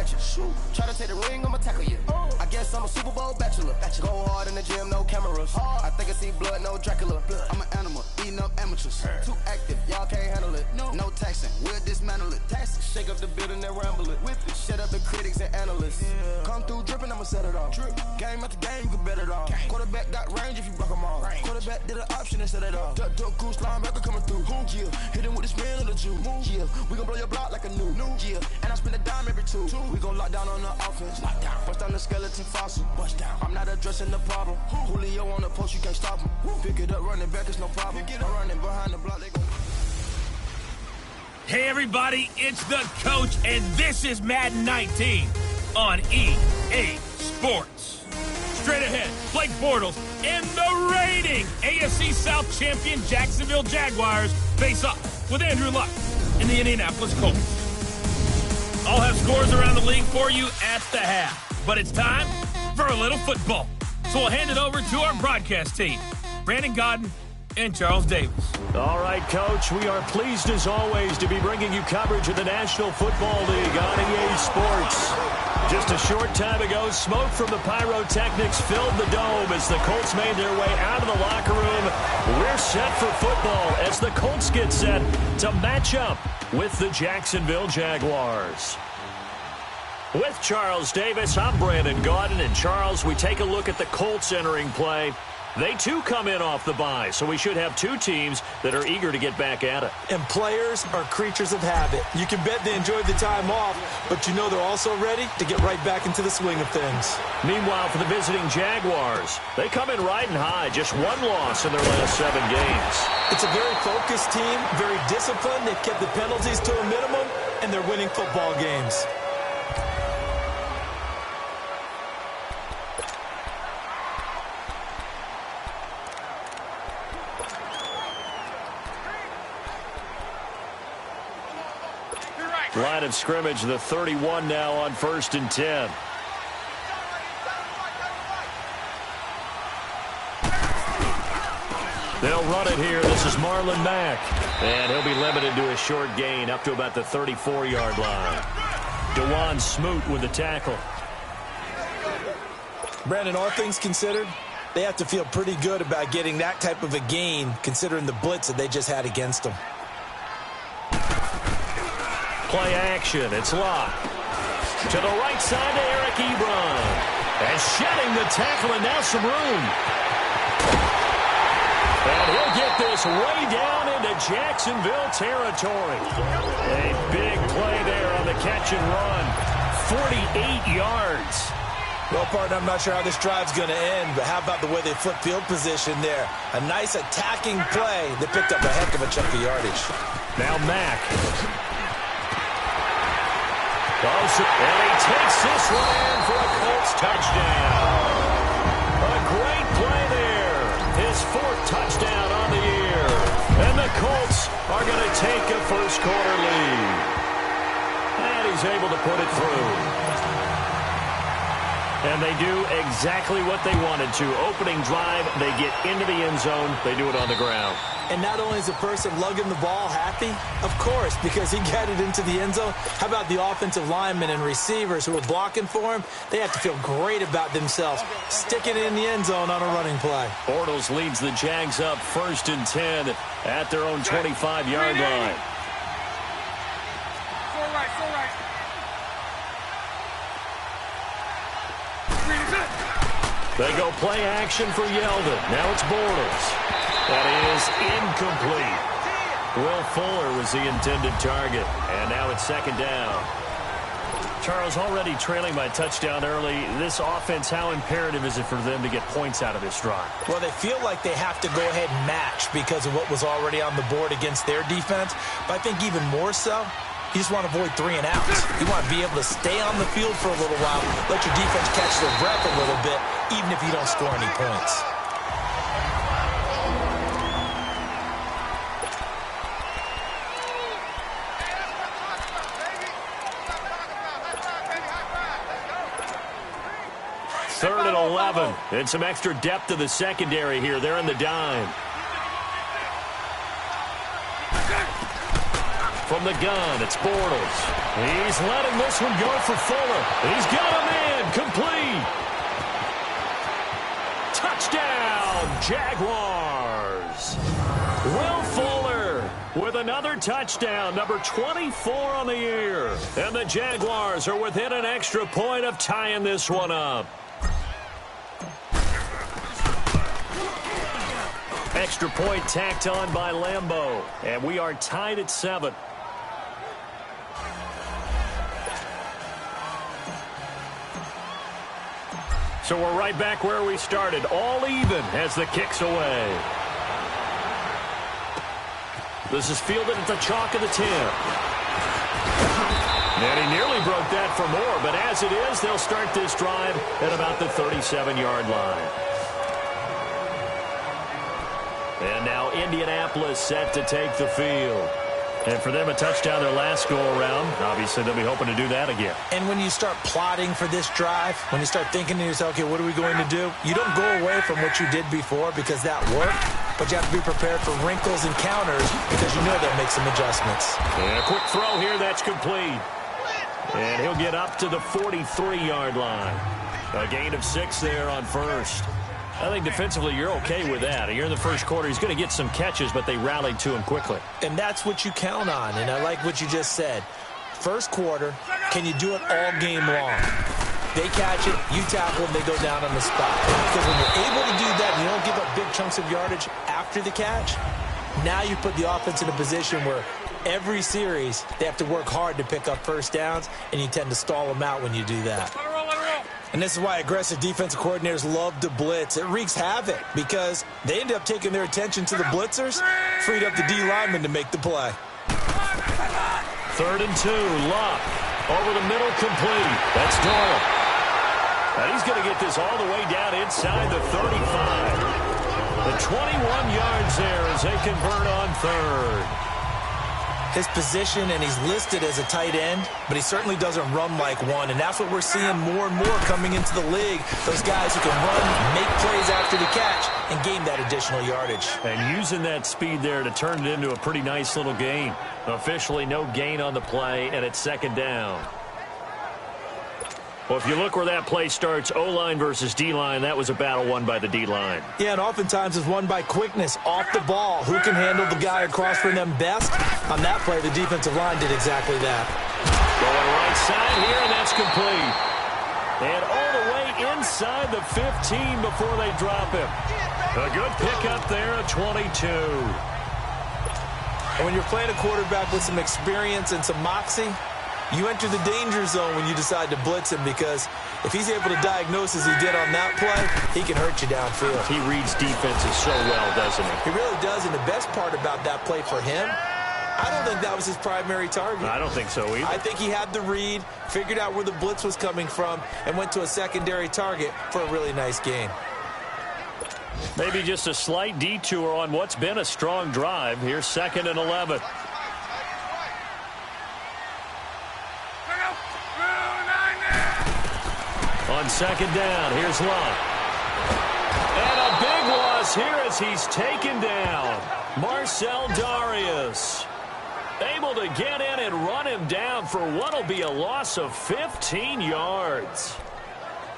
catch you. Try to take the ring, I'ma tackle you. I guess I'm a Super Bowl bachelor. Go hard in the gym, no cameras. I think I see blood, no Dracula. I'm an animal, eating up amateurs. Too active, y'all can't handle it. No taxing, we'll dismantle it. Shake up the building and ramble it. Whip it, shut up the critics and analysts. Come through dripping, I'ma set it off. Game after game, you can bet it off. Quarterback got range if you block them all. Quarterback did an option and set it off. Duck goose linebacker coming through. Yeah, hit him with the spin of the Jew. Yeah, we gon' blow your block like a new. Yeah, and I spend a dime every two. We gon' lock down on the offense. Bust down the skeleton fossil. I'm not addressing the problem. Julio on the post, you can't stop him. Pick it up, running back, it's no problem. I'm running behind the block, they gon'. Hey everybody, it's the Coach, and this is Madden 19 on EA Sports. Straight ahead, Blake Bortles and the reigning AFC South champion Jacksonville Jaguars face off with Andrew Luck and the Indianapolis Colts. I'll have scores around the league for you at the half, but it's time for a little football. So we'll hand it over to our broadcast team, Brandon Godden and Charles Davis. All right, Coach, we are pleased as always to be bringing you coverage of the National Football League on EA Sports. Just a short time ago, smoke from the pyrotechnics filled the dome as the Colts made their way out of the locker room. We're set for football as the Colts get set to match up with the Jacksonville Jaguars. With Charles Davis, I'm Brandon Gaudin, and Charles, we take a look at the Colts entering play. They, too, come in off the bye, so we should have two teams that are eager to get back at it. And players are creatures of habit. You can bet they enjoyed the time off, but you know they're also ready to get right back into the swing of things. Meanwhile, for the visiting Jaguars, they come in riding high, just one loss in their last 7 games. It's a very focused team, very disciplined. They've kept the penalties to a minimum, and they're winning football games. Line of scrimmage, the 31 now on 1st and 10. They'll run it here. This is Marlon Mack. And he'll be limited to a short gain up to about the 34-yard line. DeJuan Smoot with the tackle. Brandon, all things considered, they have to feel pretty good about getting that type of a gain considering the blitz that they just had against them. Play action. It's locked. To the right side to Eric Ebron. And shedding the tackle, and now some room. And he'll get this way down into Jacksonville territory. A big play there on the catch and run. 48 yards. Well, partner, I'm not sure how this drive's going to end, but how about the way they flip field position there? A nice attacking play that picked up a heck of a chunk of yardage. Now Mack. And he takes this one in for a Colts touchdown. A great play there. His 4th touchdown on the year. And the Colts are going to take a first-quarter lead. And he's able to put it through. And they do exactly what they wanted to. Opening drive, they get into the end zone. They do it on the ground. And not only is the person lugging the ball happy, of course, because he got it into the end zone. How about the offensive linemen and receivers who are blocking for him? They have to feel great about themselves, sticking it in the end zone on a running play. Bortles leads the Jags up 1st and 10 at their own 25-yard line. They go play action for Yeldon. Now it's Bortles. That is incomplete. Will Fuller was the intended target. And now it's 2nd down. Charles, already trailing by touchdown early. This offense, how imperative is it for them to get points out of this drive? Well, they feel like they have to go ahead and match because of what was already on the board against their defense. But I think even more so, you just want to avoid 3 and outs. You want to be able to stay on the field for a little while, let your defense catch their breath a little bit, even if you don't score any points. Third and 11. And some extra depth to the secondary here. They're in the dime. From the gun, it's Bortles. He's letting this one go for Fuller. He's got a man complete. Touchdown, Jaguars. Will Fuller with another touchdown, number 24 on the year. And the Jaguars are within an extra point of tying this one up. Extra point tacked on by Lambeau. And we are tied at 7. So we're right back where we started. All even as the kick's away. This is fielded at the chalk of the 10. And he nearly broke that for more. But as it is, they'll start this drive at about the 37-yard line. And now Indianapolis set to take the field. And for them, a touchdown their last go-around. Obviously, they'll be hoping to do that again. And when you start plotting for this drive, when you start thinking to yourself, okay, what are we going to do? You don't go away from what you did before because that worked, but you have to be prepared for wrinkles and counters because you know they'll make some adjustments. And a quick throw here, that's complete. And he'll get up to the 43-yard line. A gain of 6 there on first. I think defensively you're okay with that. You're in the first quarter. He's going to get some catches, but they rallied to him quickly. And that's what you count on, and I like what you just said. First quarter, can you do it all game long? They catch it, you tackle them, they go down on the spot. Because when you're able to do that and you don't give up big chunks of yardage after the catch, now you put the offense in a position where every series they have to work hard to pick up first downs, and you tend to stall them out when you do that. And this is why aggressive defensive coordinators love to blitz. It wreaks havoc because they end up taking their attention to the blitzers, freed up the D lineman to make the play. 3rd and 2, Luck. Over the middle, complete. That's Doyle. And he's going to get this all the way down inside the 35. The 21 yards there as they convert on 3rd. His position, and he's listed as a tight end, but he certainly doesn't run like one, and that's what we're seeing more and more coming into the league. Those guys who can run, make plays after the catch, and gain that additional yardage. And using that speed there to turn it into a pretty nice little gain. Officially no gain on the play, and it's 2nd down. Well, if you look where that play starts, O-line versus D-line, that was a battle won by the D-line. Yeah, and oftentimes it's won by quickness off the ball. Who can handle the guy across from them best? On that play, the defensive line did exactly that. Going right side here, and that's complete. And all the way inside the 15 before they drop him. A good pickup there at 22. And when you're playing a quarterback with some experience and some moxie, you enter the danger zone when you decide to blitz him, because if he's able to diagnose as he did on that play, he can hurt you downfield. He reads defenses so well, doesn't he? He really does, and the best part about that play for him, I don't think that was his primary target. I don't think so either. I think he had the read, figured out where the blitz was coming from, and went to a secondary target for a really nice gain. Maybe just a slight detour on what's been a strong drive. Here's 2nd and 11. On 2nd down, here's Luck. And a big loss here as he's taken down. Marcel Darius able to get in and run him down for what'll be a loss of 15 yards.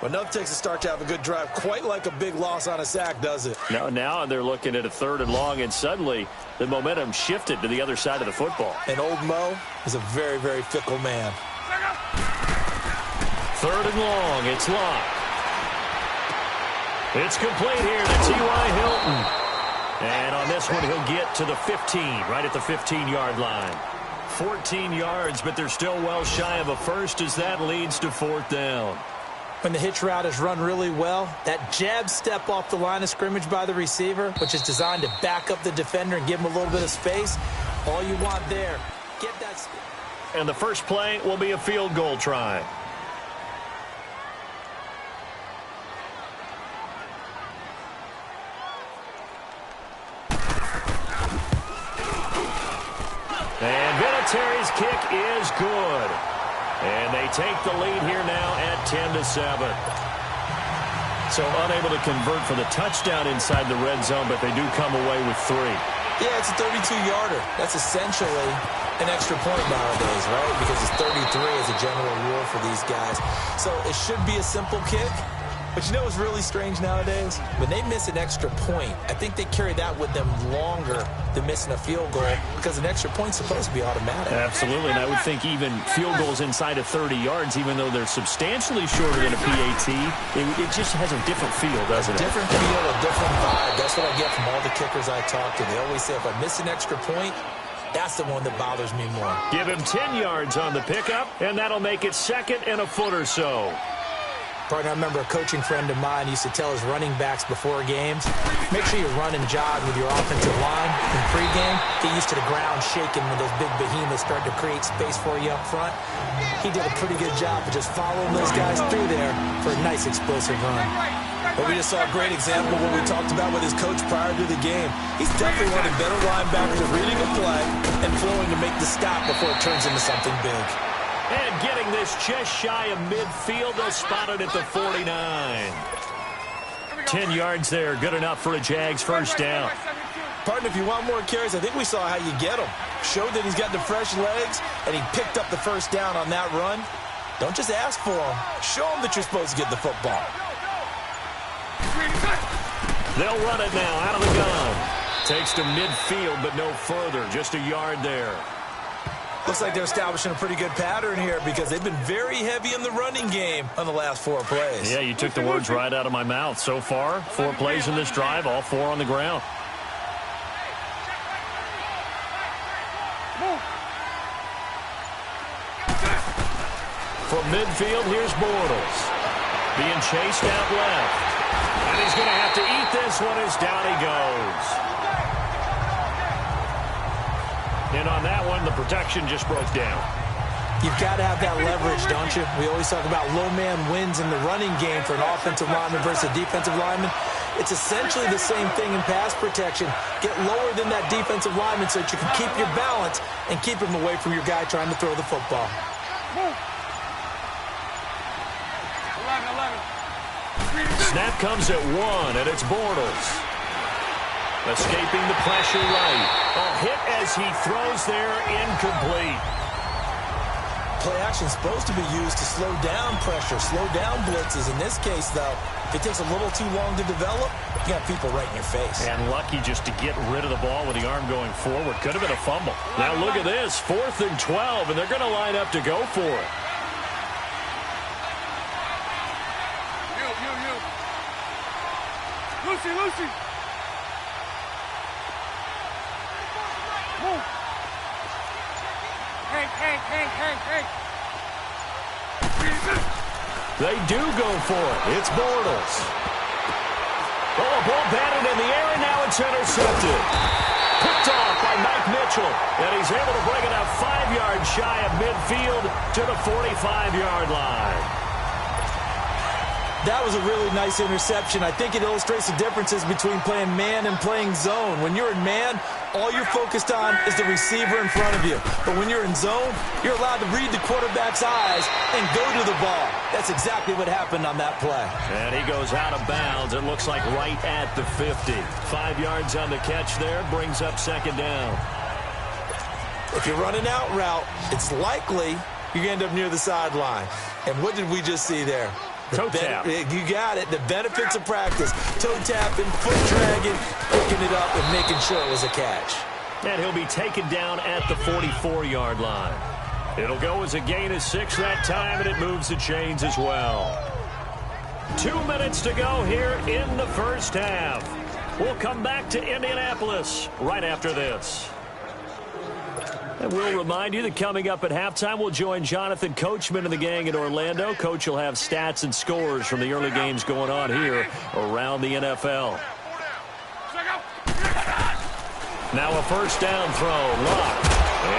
Well, enough takes a start to have a good drive, quite like a big loss on a sack, does it? Now they're looking at a 3rd and long, and suddenly the momentum shifted to the other side of the football. And old Mo is a very, very fickle man. 3rd and long, it's Luck. It's complete here to T.Y. Hilton. And on this one, he'll get to the 15, right at the 15-yard line. 14 yards, but they're still well shy of a first as that leads to 4th down. When the hitch route is run really well, that jab step off the line of scrimmage by the receiver, which is designed to back up the defender and give him a little bit of space, all you want there, get that space. And the first play will be a field goal try. And Vinatieri's kick is good. And they take the lead here now at 10-7. So unable to convert for the touchdown inside the red zone, but they do come away with 3. Yeah, it's a 32-yarder. That's essentially an extra point nowadays, right? Because it's 33 as a general rule for these guys. So it should be a simple kick. But you know what's really strange nowadays? When they miss an extra point, I think they carry that with them longer than missing a field goal because an extra point's supposed to be automatic. Absolutely, and I would think even field goals inside of 30 yards, even though they're substantially shorter than a PAT, it just has a different feel, doesn't it? Different feel, a different vibe. That's what I get from all the kickers I talk to. They always say if I miss an extra point, that's the one that bothers me more. Give him 10 yards on the pickup, and that'll make it second and a foot or so. Partner, I remember a coaching friend of mine used to tell his running backs before games, make sure you run and jog with your offensive line in pregame. Get used to the ground shaking when those big behemoths start to create space for you up front. He did a pretty good job of just following those guys through there for a nice explosive run. But we just saw a great example of what we talked about with his coach prior to the game. He's definitely one of the better linebackers at reading a play and flowing to make the stop before it turns into something big. And getting this just shy of midfield, they'll spot it at the 49. 10 yards there, good enough for a Jags first down. Partner, if you want more carries, I think we saw how you get him. Showed that he's got the fresh legs, and he picked up the first down on that run. Don't just ask for him. Show him that you're supposed to get the football. They'll run it now out of the gun. Takes to midfield, but no further, just a yard there. Looks like they're establishing a pretty good pattern here because they've been very heavy in the running game on the last 4 plays. Yeah, you took the words right out of my mouth. So far, 4 plays in this drive, all 4 on the ground. From midfield, here's Bortles. Being chased out left. And he's going to have to eat this one as down he goes. And on that one, the protection just broke down. You've got to have that leverage, don't you? We always talk about low man wins in the running game for an offensive lineman versus a defensive lineman. It's essentially the same thing in pass protection. Get lower than that defensive lineman so that you can keep your balance and keep him away from your guy trying to throw the football. Snap comes at 1, and it's Bortles. Escaping the pressure right. A hit as he throws there, incomplete. Play action's supposed to be used to slow down pressure, slow down blitzes. In this case, though, if it takes a little too long to develop, you got people right in your face. And lucky just to get rid of the ball with the arm going forward. Could have been a fumble. Now look at this, 4th and 12, and they're going to line up to go for it. Lucy. Move. Hey. They do go for it. It's Bortles. Oh, a ball batted in the air, and now it's intercepted. Picked off by Mike Mitchell, and he's able to bring it up 5 yards shy of midfield to the 45-yard line. That was a really nice interception. I think it illustrates the differences between playing man and playing zone. When you're in man, all you're focused on is the receiver in front of you. But when you're in zone, you're allowed to read the quarterback's eyes and go to the ball. That's exactly what happened on that play. And he goes out of bounds. It looks like right at the 50. 5 yards on the catch there, brings up second down. If you're running out route, it's likely you end up near the sideline. And what did we just see there? Toe tap. You got it. The benefits of practice. Toe tapping, foot dragging, picking it up and making sure it was a catch. And he'll be taken down at the 44-yard line. It'll go as a gain of 6 that time, and it moves the chains as well. 2 minutes to go here in the first half. We'll come back to Indianapolis right after this. And we'll remind you that coming up at halftime, we'll join Jonathan Coachman and the gang in Orlando. Coach will have stats and scores from the early games going on here around the NFL. Now a first down throw. Lock.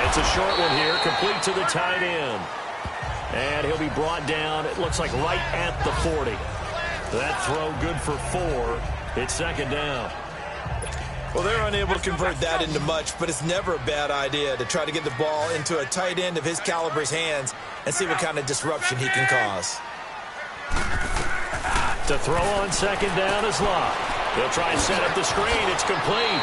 It's a short one here, complete to the tight end. And he'll be brought down, it looks like right at the 40. That throw good for 4. It's second down. Well, they're unable to convert that into much, but it's never a bad idea to try to get the ball into a tight end of his caliber's hands and see what kind of disruption he can cause. To throw on second down is Locke. He'll try and set up the screen. It's complete.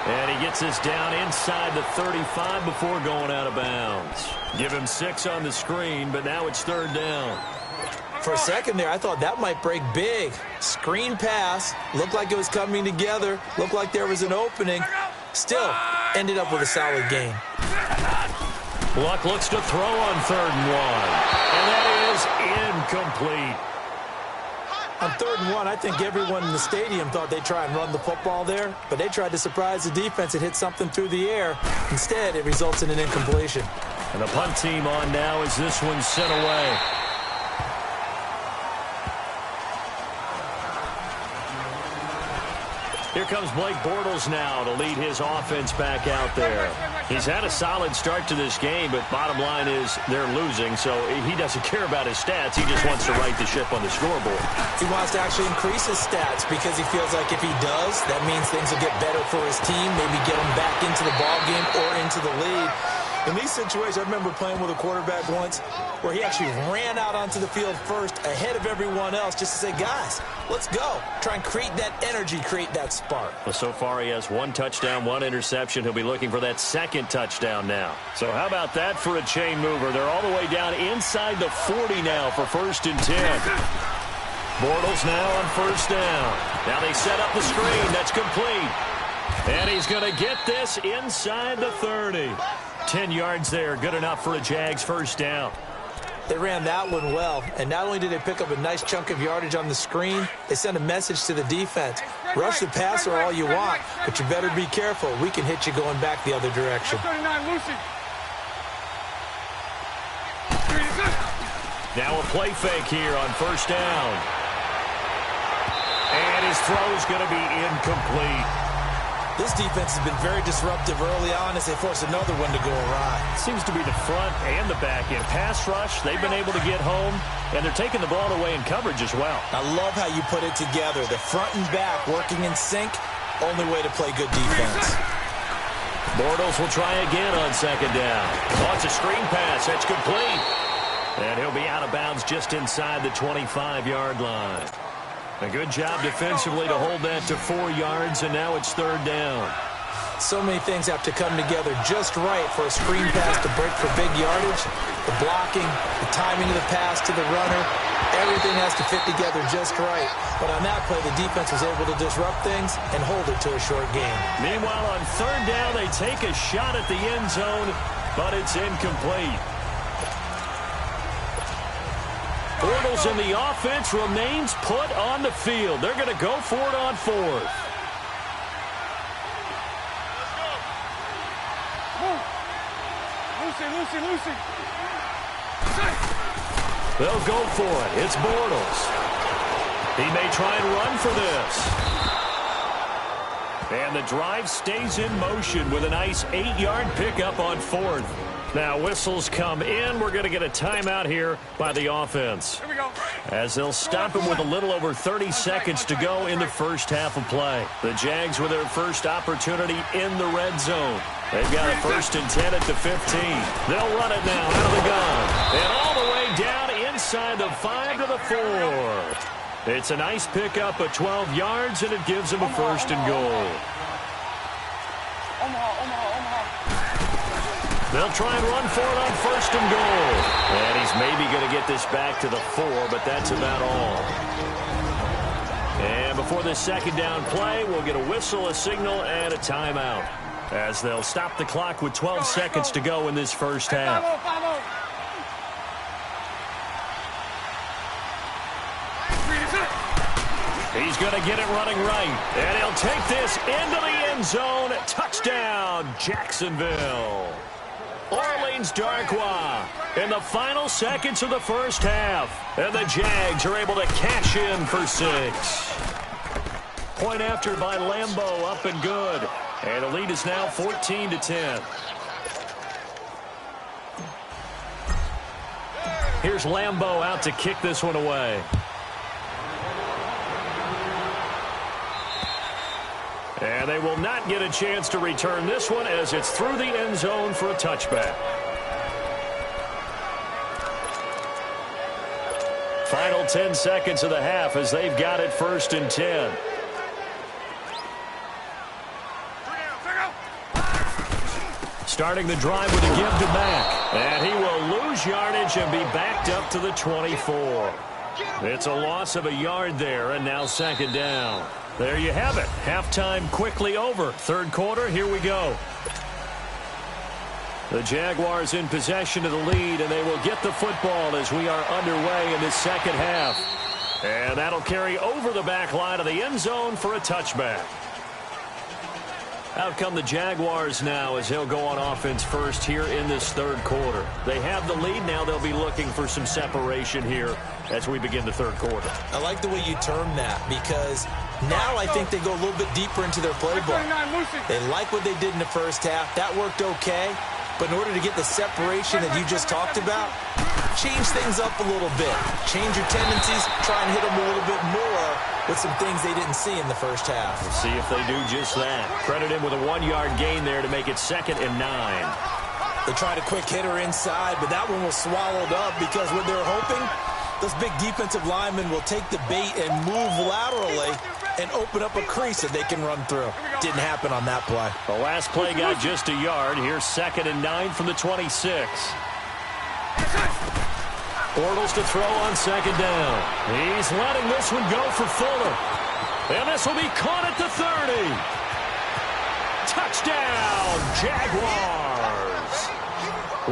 And he gets this down inside the 35 before going out of bounds. Give him 6 on the screen, but now it's 3rd down. For a second there, I thought that might break big. Screen pass. Looked like it was coming together. Looked like there was an opening. Still, ended up with a solid gain. Luck looks to throw on 3rd and 1. And that is incomplete. On 3rd and 1, I think everyone in the stadium thought they'd try and run the football there, but they tried to surprise the defense and hit something through the air. Instead, it results in an incompletion. And the punt team on now as this one's sent away. Here comes Blake Bortles now to lead his offense back out there. He's had a solid start to this game, but bottom line is they're losing, so he doesn't care about his stats. He just wants to right the ship on the scoreboard. He wants to actually increase his stats because he feels like if he does, that means things will get better for his team, maybe get him back into the ball game or into the lead. In these situations, I remember playing with a quarterback once where he actually ran out onto the field first ahead of everyone else just to say, guys, let's go. Try and create that energy, create that spark. Well, so far he has 1 touchdown, 1 interception. He'll be looking for that 2nd touchdown now. So how about that for a chain mover? They're all the way down inside the 40 now for 1st and 10. Bortles now on 1st down. Now they set up the screen. That's complete. And he's going to get this inside the 30. 10 yards there, good enough for a Jags 1st down. They ran that one well, and not only did they pick up a nice chunk of yardage on the screen, they sent a message to the defense. Rush the passer all you want, but you better be careful. We can hit you going back the other direction. Now a play fake here on 1st down. And his throw's going to be incomplete. This defense has been very disruptive early on as they force another one to go awry. Seems to be the front and the back end. Pass rush, they've been able to get home, and they're taking the ball away in coverage as well. I love how you put it together. The front and back working in sync, only way to play good defense. Bortles will try again on 2nd down. Launch a screen pass, that's complete. And he'll be out of bounds just inside the 25-yard line. A good job defensively to hold that to 4 yards, and now it's 3rd down. So many things have to come together just right for a screen pass to break for big yardage. The blocking, the timing of the pass to the runner, everything has to fit together just right. But on that play, the defense was able to disrupt things and hold it to a short game. Meanwhile, on 3rd down, they take a shot at the end zone, but it's incomplete. Bortles in the offense remains put on the field. They're going to go for it on 4th. Lucy. They'll go for it. It's Bortles. He may try and run for this. And the drive stays in motion with a nice 8-yard pickup on 4th. Now whistles come in. We're going to get a timeout here by the offense. Here we go. As they'll stop him with a little over 30 seconds to go in the 1st half of play. The Jags with their first opportunity in the red zone. They've got a 1st and 10 at the 15. They'll run it now out of the gun. And all the way down inside the 5 to the 4. It's a nice pickup of 12 yards, and it gives them a 1st and goal. They'll try and run for it on 1st and goal. And he's maybe going to get this back to the 4, but that's about all. And before this 2nd down play, we'll get a whistle, a signal, and a timeout, as they'll stop the clock with 12 seconds to go in this 1st half. He's going to get it running right. And he'll take this into the end zone. Touchdown, Jacksonville. Orleans Darkwa in the final seconds of the 1st half. And the Jags are able to cash in for 6. Point after by Lambeau, up and good. And the lead is now 14-10. Here's Lambeau out to kick this one away. And they will not get a chance to return this one as it's through the end zone for a touchback. Final 10 seconds of the half as they've got it 1st and 10. starting the drive with a give to Mack. And he will lose yardage and be backed up to the 24. It's a loss of a yard there, and now second down. There you have it. Halftime quickly over. Third quarter, here we go. The Jaguars in possession of the lead, and they will get the football as we are underway in this second half. And that'll carry over the back line of the end zone for a touchback. Out come the Jaguars now as they'll go on offense first here in this third quarter. They have the lead now. They'll be looking for some separation here as we begin the third quarter. I like the way you term that because now I think they go a little bit deeper into their playbook. They like what they did in the first half. That worked okay. But in order to get the separation that you just talked about, change things up a little bit. Change your tendencies. Try and hit them a little bit more with some things they didn't see in the first half. We'll see if they do just that. Credit him with a 1-yard gain there to make it 2nd and 9. They tried a quick hitter inside, but that one was swallowed up because what they're hoping, those big defensive linemen will take the bait and move laterally and open up a crease that they can run through. Didn't happen on that play. The last play got just a yard. Here's 2nd and 9 from the 26. Bortles to throw on 2nd down. He's letting this one go for Fuller. And this will be caught at the 30. Touchdown, Jaguars.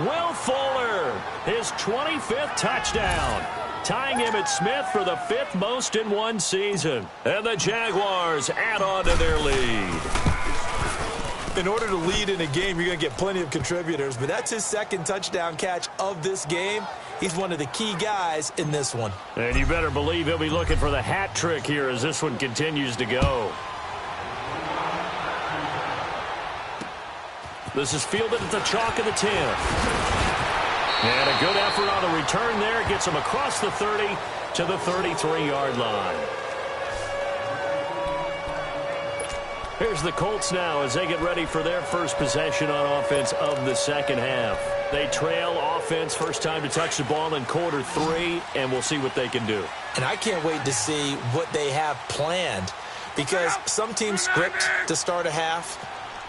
Will Fuller, his 25th touchdown. Tying Emmitt Smith for the 5th most in one season. And the Jaguars add on to their lead. In order to lead in a game, you're going to get plenty of contributors, but that's his 2nd touchdown catch of this game. He's one of the key guys in this one. And you better believe he'll be looking for the hat trick here as this one continues to go. This is fielded at the chalk of the 10. And a good effort on the return there. Gets him across the 30 to the 33-yard line. Here's the Colts now as they get ready for their first possession on offense of the second half. They trail offense first time to touch the ball in quarter 3, and we'll see what they can do. And I can't wait to see what they have planned because some teams script to start a half.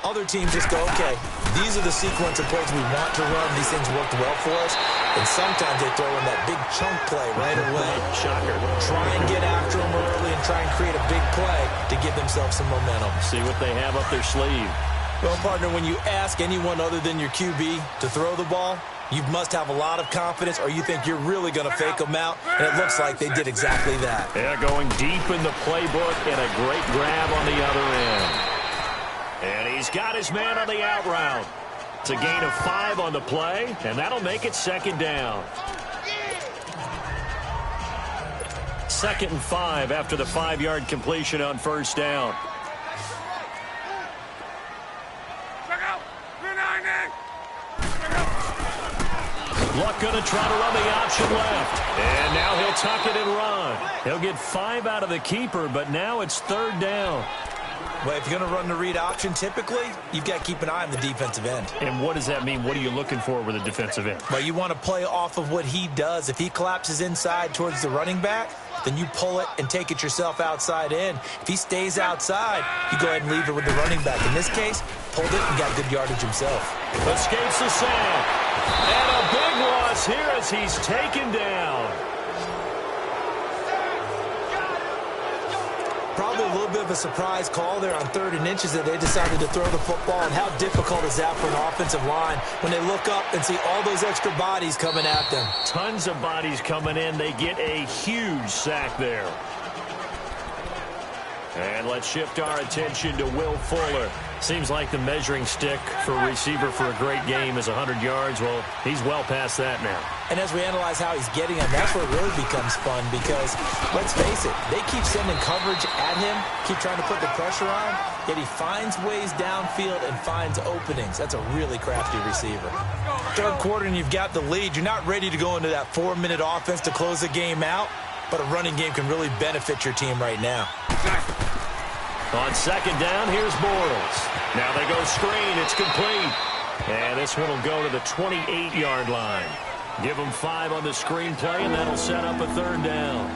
Other teams just go, okay, these are the sequence of plays we want to run. These things worked well for us. And sometimes they throw in that big chunk play right away. Shocker. Try and get after them early and try and create a big play to give themselves some momentum. See what they have up their sleeve. Well, partner, when you ask anyone other than your QB to throw the ball, you must have a lot of confidence or you think you're really going to fake them out. And it looks like they did exactly that. Yeah, going deep in the playbook and a great grab on the other end. And he's got his man on the out route. It's a gain of 5 on the play, and that'll make it 2nd down. 2nd and 5 after the 5-yard completion on first down. Luck going to try to run the option left. And now he'll tuck it and run. He'll get 5 out of the keeper, but now it's 3rd down. Well, if you're going to run the read option, typically, you've got to keep an eye on the defensive end. And what does that mean? What are you looking for with a defensive end? Well, you want to play off of what he does. If he collapses inside towards the running back, then you pull it and take it yourself outside in. If he stays outside, you go ahead and leave it with the running back. In this case, pulled it and got good yardage himself. Escapes the sack. And a big loss here as he's taken down. Probably a little bit of a surprise call there on 3rd and inches that they decided to throw the football. And how difficult is that for an offensive line when they look up and see all those extra bodies coming at them? Tons of bodies coming in. They get a huge sack there. And let's shift our attention to Will Fuller. Seems like the measuring stick for a receiver for a great game is 100 yards. Well, he's well past that now. And as we analyze how he's getting them, that's where it really becomes fun because, let's face it, they keep sending coverage at him, keep trying to put the pressure on, yet he finds ways downfield and finds openings. That's a really crafty receiver. Third quarter and you've got the lead. You're not ready to go into that 4-minute offense to close the game out, but a running game can really benefit your team right now. On 2nd down, here's Bortles. Now they go screen. It's complete. And this one will go to the 28-yard line. Give them 5 on the screen play, and that'll set up a 3rd down.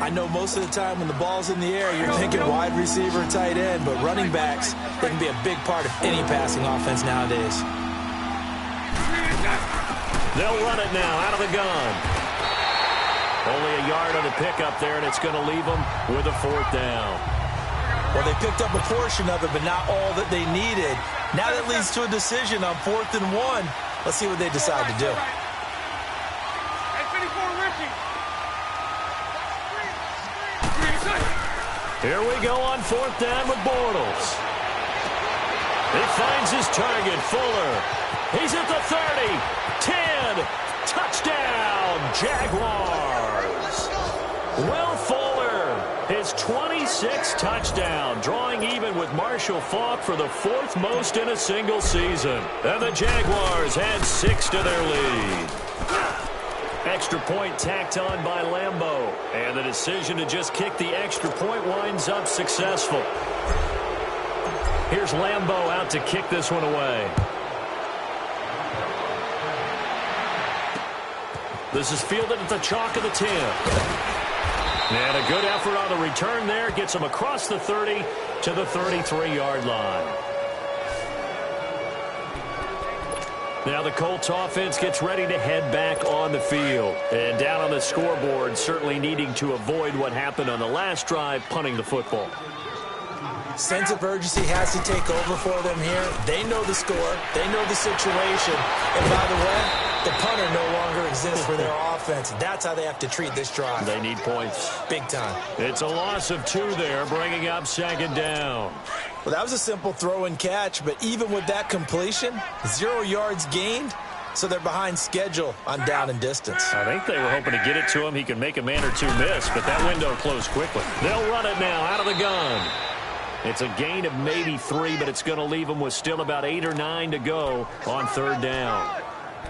I know most of the time when the ball's in the air, you're thinking wide receiver, tight end, but running backs, they can be a big part of any passing offense nowadays. They'll run it now out of the gun. Only a yard on the pickup there, and it's going to leave them with a 4th down. Well, they picked up a portion of it, but not all that they needed. Now that leads to a decision on 4th and 1. Let's see what they decide to do. Here we go on 4th down with Bortles. He finds his target, Fuller. He's at the 30, 10, touchdown, Jaguars. Will Fuller, his 26th touchdown, drawing even with Marshall Faulk for the 4th most in a single season. And the Jaguars had 6 to their lead. Extra point tacked on by Lambeau. And the decision to just kick the extra point winds up successful. Here's Lambeau out to kick this one away. This is fielded at the chalk of the 10. And a good effort on the return there. Gets him across the 30 to the 33-yard line. Now the Colts offense gets ready to head back on the field. And down on the scoreboard, certainly needing to avoid what happened on the last drive, punting the football. Sense of urgency has to take over for them here. They know the score. They know the situation. And by the way, the punter no longer exists for their offense. That's how they have to treat this drive. They need points. Big time. It's a loss of 2 there, bringing up 2nd down. Well, that was a simple throw and catch, but even with that completion, 0 yards gained, so they're behind schedule on down and distance. I think they were hoping to get it to him. He could make a man or two miss, but that window closed quickly. They'll run it now out of the gun. It's a gain of maybe 3, but it's going to leave them with still about 8 or 9 to go on 3rd down.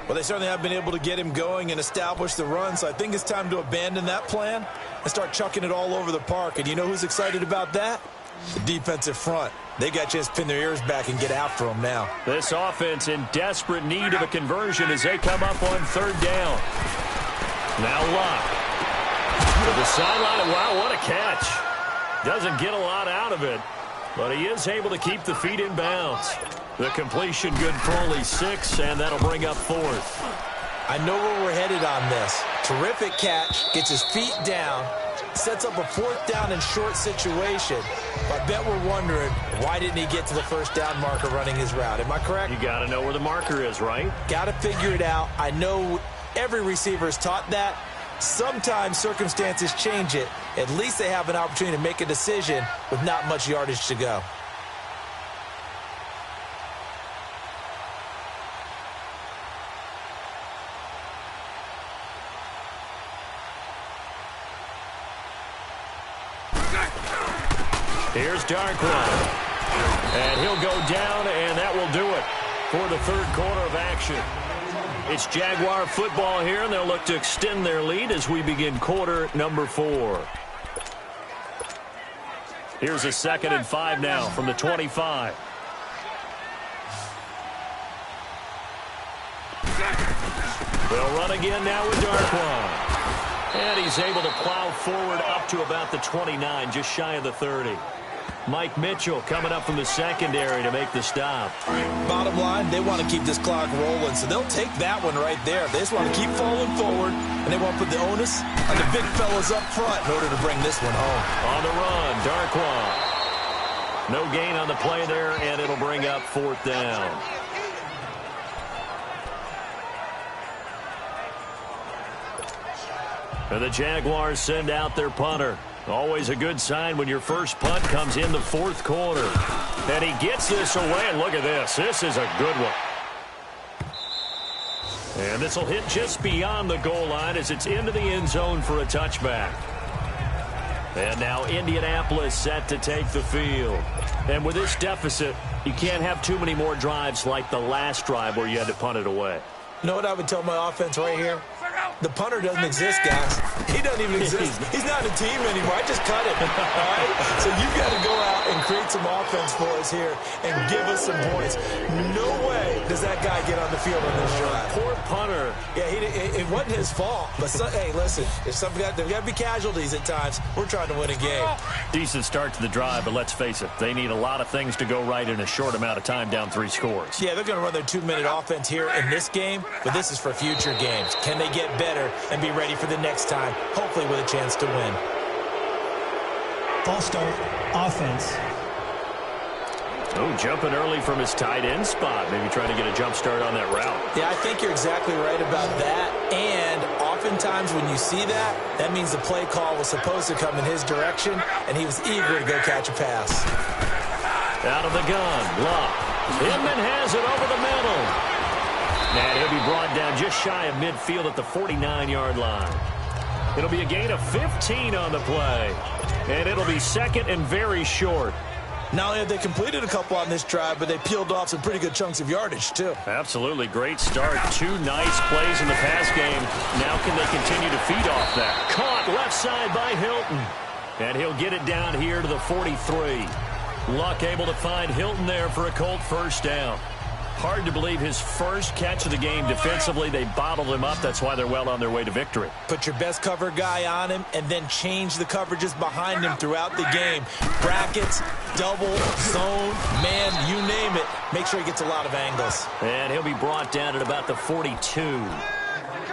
Well, they certainly have been able to get him going and establish the run, so I think it's time to abandon that plan and start chucking it all over the park. And you know who's excited about that? The defensive front. They got a chance to pin their ears back and get after them now. This offense in desperate need of a conversion as they come up on 3rd down. Now Locke. To the sideline. Wow, what a catch. Doesn't get a lot out of it, but he is able to keep the feet in bounds. The completion good for only 6, and that'll bring up 4th. I know where we're headed on this. Terrific catch, gets his feet down, sets up a 4th down and short situation. I bet we're wondering, why didn't he get to the 1st down marker running his route? Am I correct? You got to know where the marker is, right? Got to figure it out. I know every receiver is taught that. Sometimes circumstances change it. At least they have an opportunity to make a decision with not much yardage to go. Here's Darkwa. And he'll go down, and that will do it for the 3rd quarter of action. It's Jaguar football here, and they'll look to extend their lead as we begin quarter number 4. Here's a 2nd and 5 now from the 25. They'll run again now with Darkwa. And he's able to plow forward up to about the 29, just shy of the 30. Mike Mitchell coming up from the secondary to make the stop. Bottom line, they want to keep this clock rolling, so they'll take that one right there. They just want to keep falling forward, and they want to put the onus on the big fellas up front in order to bring this one home. On the run, Darkwa. No gain on the play there, and it'll bring up 4th down. And the Jaguars send out their punter. Always a good sign when your first punt comes in the 4th quarter. And he gets this away, and look at this. This is a good one. And this will hit just beyond the goal line as it's into the end zone for a touchback. And now Indianapolis set to take the field. And with this deficit, you can't have too many more drives like the last drive where you had to punt it away. You know what I would tell my offense right here? The punter doesn't exist, guys. He doesn't even exist. He's not a team anymore. I just cut him. All right? So you've got to go out and create some offense for us here and give us some points. No way does that guy get on the field on this drive. Poor punter. Yeah, it wasn't his fault. But, hey, listen, there's got to be casualties at times. We're trying to win a game. Decent start to the drive, but let's face it, they need a lot of things to go right in a short amount of time, down 3 scores. Yeah, they're going to run their 2-minute offense here in this game, but this is for future games. Can they get better and be ready for the next time, hopefully with a chance to win? False start, offense. Oh, jumping early from his tight end spot. Maybe trying to get a jump start on that route. Yeah, I think you're exactly right about that. And oftentimes when you see that, that means the play call was supposed to come in his direction, and he was eager to go catch a pass. Out of the gun, Luck. Inman has it over the middle. And he'll be brought down just shy of midfield at the 49-yard line. It'll be a gain of 15 on the play. And it'll be second and very short. Not only have they completed a couple on this drive, but they peeled off some pretty good chunks of yardage, too. Absolutely. Great start. 2 nice plays in the pass game. Now can they continue to feed off that? Caught left side by Hilton. And he'll get it down here to the 43. Luck able to find Hilton there for a Colt first down. Hard to believe his first catch of the game defensively. They bottled him up. That's why they're well on their way to victory. Put your best cover guy on him and then change the coverages behind him throughout the game. Brackets, double, zone, man, you name it. Make sure he gets a lot of angles. And he'll be brought down at about the 42.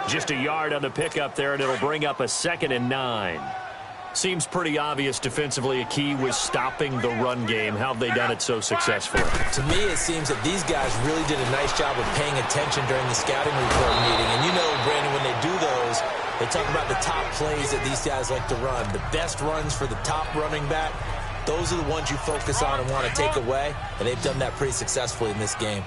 Just a yard on the pickup there, and it'll bring up a 2nd and 9. Seems pretty obvious defensively a key was stopping the run game. How have they done it so successfully? To me, it seems that these guys really did a nice job of paying attention during the scouting report meeting. And you know, Brandon, when they do those, they talk about the top plays that these guys like to run. The best runs for the top running back, those are the ones you focus on and want to take away. And they've done that pretty successfully in this game.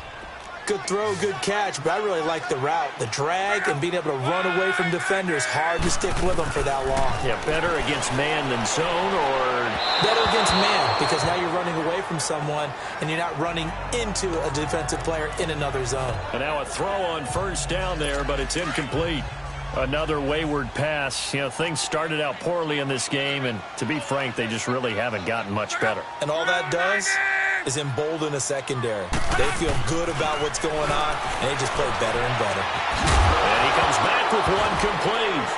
Good throw, good catch, but I really like the route. The drag and being able to run away from defenders, hard to stick with them for that long. Yeah, better against man than zone, or? Better against man, because now you're running away from someone and you're not running into a defensive player in another zone. And now a throw on first down there, but it's incomplete. Another wayward pass. You know, things started out poorly in this game, and to be frank, they just really haven't gotten much better. And all that does is embolden a secondary. They feel good about what's going on, and they just play better and better. And he comes back with one complete.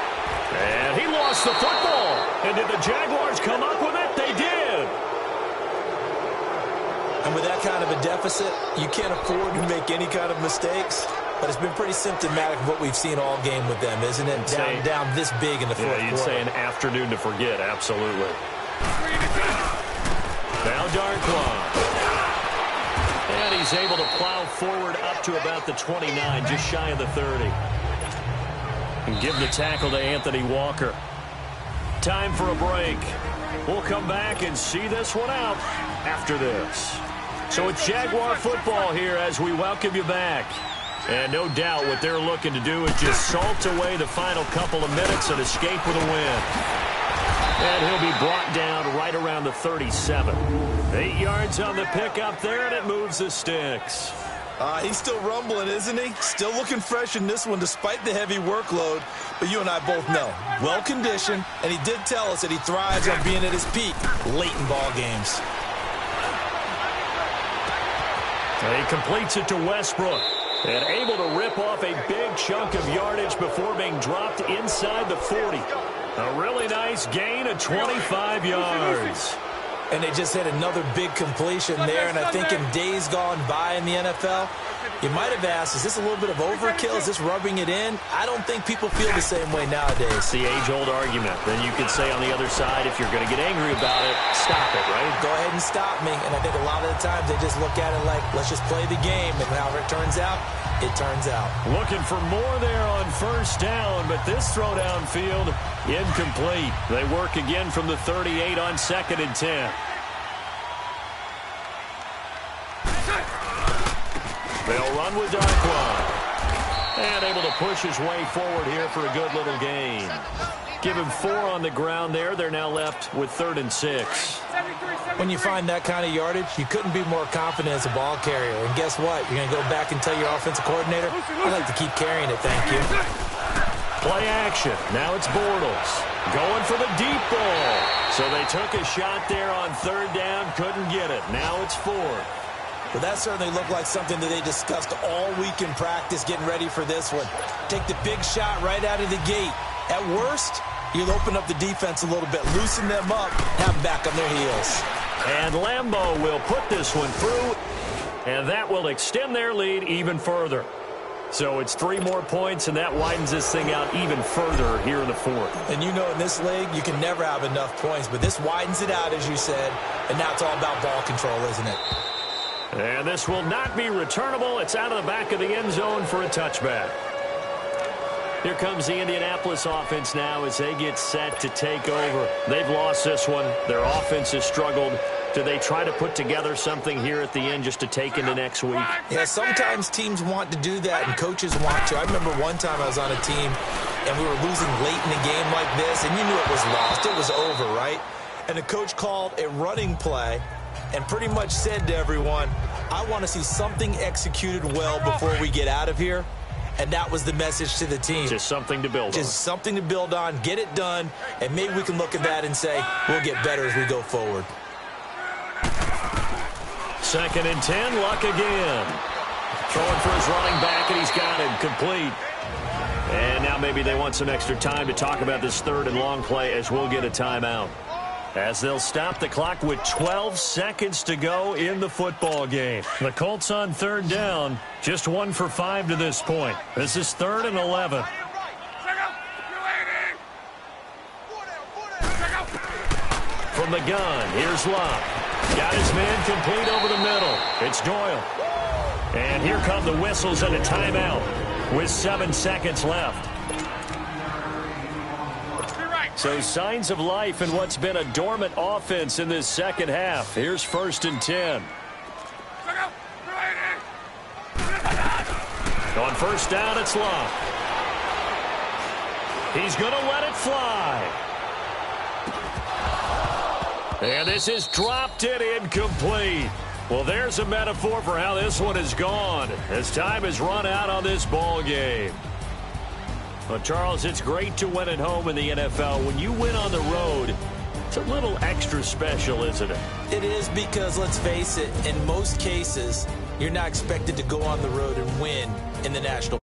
And he lost the football. And did the Jaguars come up with it? They did. And with that kind of a deficit, you can't afford to make any kind of mistakes. But it's been pretty symptomatic of what we've seen all game with them, isn't it? Down this big in the fourth quarter. You'd say an afternoon to forget, absolutely. Now Darkwan. And he's able to plow forward up to about the 29, just shy of the 30. And give the tackle to Anthony Walker. Time for a break. We'll come back and see this one out after this. So it's Jaguar football here as we welcome you back. And no doubt what they're looking to do is just salt away the final couple of minutes and escape with a win. And he'll be brought down right around the 37. 8 yards on the pickup there, and it moves the sticks. He's still rumbling, isn't he? Still looking fresh in this one despite the heavy workload. But you and I both know, well-conditioned, and he did tell us that he thrives on being at his peak late in ball games. And he completes it to Westbrook. And able to rip off a big chunk of yardage before being dropped inside the 40. A really nice gain of 25 yards. And they just hit another big completion there. And I think in days gone by in the NFL, you might have asked, is this a little bit of overkill? Is this rubbing it in? I don't think people feel the same way nowadays. It's the age-old argument. Then you could say on the other side, if you're going to get angry about it, stop it, right? Go ahead and stop me. And I think a lot of the times they just look at it like, let's just play the game. And however it turns out, it turns out. Looking for more there on first down, but this throw downfield, incomplete. They work again from the 38 on 2nd and 10. They'll run with Darkwan. And able to push his way forward here for a good little gain. Give him 4 on the ground there. They're now left with 3rd and 6. When you find that kind of yardage, you couldn't be more confident as a ball carrier. And guess what? You're going to go back and tell your offensive coordinator, I'd like to keep carrying it, thank you. Play action. Now it's Bortles. Going for the deep ball. So they took a shot there on third down. Couldn't get it. Now it's fourth. Well, that certainly looked like something that they discussed all week in practice, getting ready for this one. Take the big shot right out of the gate. At worst, you'll open up the defense a little bit, loosen them up, have them back on their heels. And Lambeau will put this one through, and that will extend their lead even further. So it's 3 more points, and that widens this thing out even further here in the fourth. And you know in this league, you can never have enough points, but this widens it out, as you said, and now it's all about ball control, isn't it? And this will not be returnable. It's out of the back of the end zone for a touchback. Here comes the Indianapolis offense now as they get set to take over. They've lost this one. Their offense has struggled. Do they try to put together something here at the end just to take into next week? Yeah, sometimes teams want to do that and coaches want to. I remember one time I was on a team and we were losing late in a game like this, and you knew it was lost. It was over, right? And the coach called a running play and pretty much said to everyone, I want to see something executed well before we get out of here. And that was the message to the team. Just something to build on. Just something to build on, get it done, and maybe we can look at that and say, we'll get better as we go forward. 2nd and 10, Luck again. Throwing for his running back, and he's got him complete. And now maybe they want some extra time to talk about this 3rd and long play as we'll get a timeout. As they'll stop the clock with 12 seconds to go in the football game. The Colts on 3rd down, just 1 for 5 to this point. This is 3rd and 11. From the gun, here's Luck. Got his man complete over the middle. It's Doyle. And here come the whistles and a timeout with 7 seconds left. So signs of life in what's been a dormant offense in this second half. Here's 1st and 10. On 1st down, it's Luck. He's going to let it fly. And this is dropped it incomplete. Well, there's a metaphor for how this one is gone as time has run out on this ball game. Well, Charles, it's great to win at home in the NFL. When you win on the road, it's a little extra special, isn't it? It is because, let's face it, in most cases, you're not expected to go on the road and win in the National